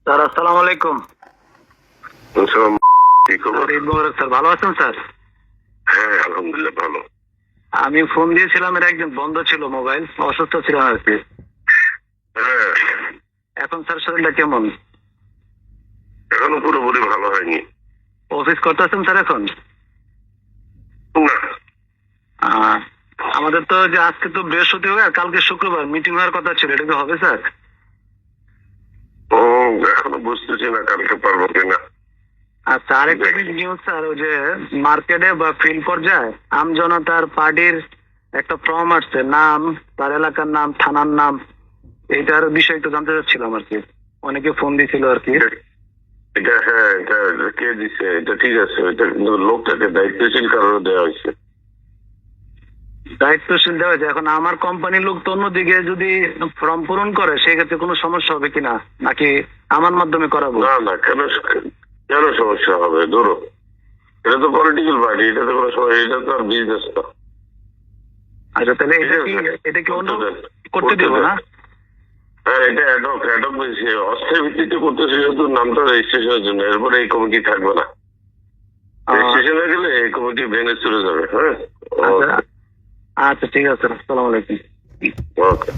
Sir আসসালামু আলাইকুম। আসসালাম, কি খবর? স্যার ঈদ মোবারক স্যার, ভালো আছেন স্যার? হ্যাঁ, আলহামদুলিল্লাহ ভালো। আমি ফোন দিয়েছিলাম, এর একদিন বন্ধ ছিল, মোবাইল অসুস্থ ছিলাম আর কি। হ্যাঁ, এখন স্যার শরীরটা কেমন? এখনো পুরোপুরি ভালো হয়নি। অফিস করতেছেন স্যার এখন? না, আহ, আমাদের তো যে আজকে তো বৃহস্পতিবার, কালকে শুক্রবার মিটিং হওয়ার কথা ছিল, এটা কি হবে স্যার? ও এখনো বুঝতেছি না কালকে পারবো কিনা। আচ্ছা, আরেকটা নিউজ স্যার, ওই যে মার্কেটে বা ফিল্ড পর্যায়ে আমজনতার পার্টির একটা ফর্ম আসছে, নাম, তার এলাকার নাম, থানার নাম, এইটার বিষয়ে একটু জানতে চাচ্ছিলাম আর কি। অনেকে ফোন দিছিল আর কি। এটা হ্যাঁ, এটা কে দিছে? এটা ঠিক আছে, এটা কিন্তু লোকটাকে দায়িত্বশীল কারণে দেওয়া হয়েছে। দায়িত্বশীল দেওয়া যায়। এখন আমার কোম্পানির লোক তো অন্যদিকে যদি ফর্ম পূরণ করে, সেক্ষেত্রে কোনো সমস্যা হবে কিনা, নাকি আমার মাধ্যমে করাবো? না না, কেন কেন সমস্যা হবে? ধরো, এটা তো পলিটিক্যাল পার্টি, এটা তো কোনো সময়, এটা তো আর বিজনেস না। আচ্ছা, তাহলে এটা কি অন্য করতে দিব না? হ্যাঁ, এটা অ্যাডক অ্যাডক অস্থায়ী ভিত্তিতে করতেছে, যেহেতু নামটা রেজিস্ট্রেশনের জন্য। এরপরে এই কমিটি থাকবে না। রেজিস্ট্রেশন হয়ে গেলে এই কমিটি ভেঙে চলে যাবে। হ্যাঁ, আচ্ছা আচ্ছা, ঠিক আছে, আসসালামু আলাইকুম। ওকে।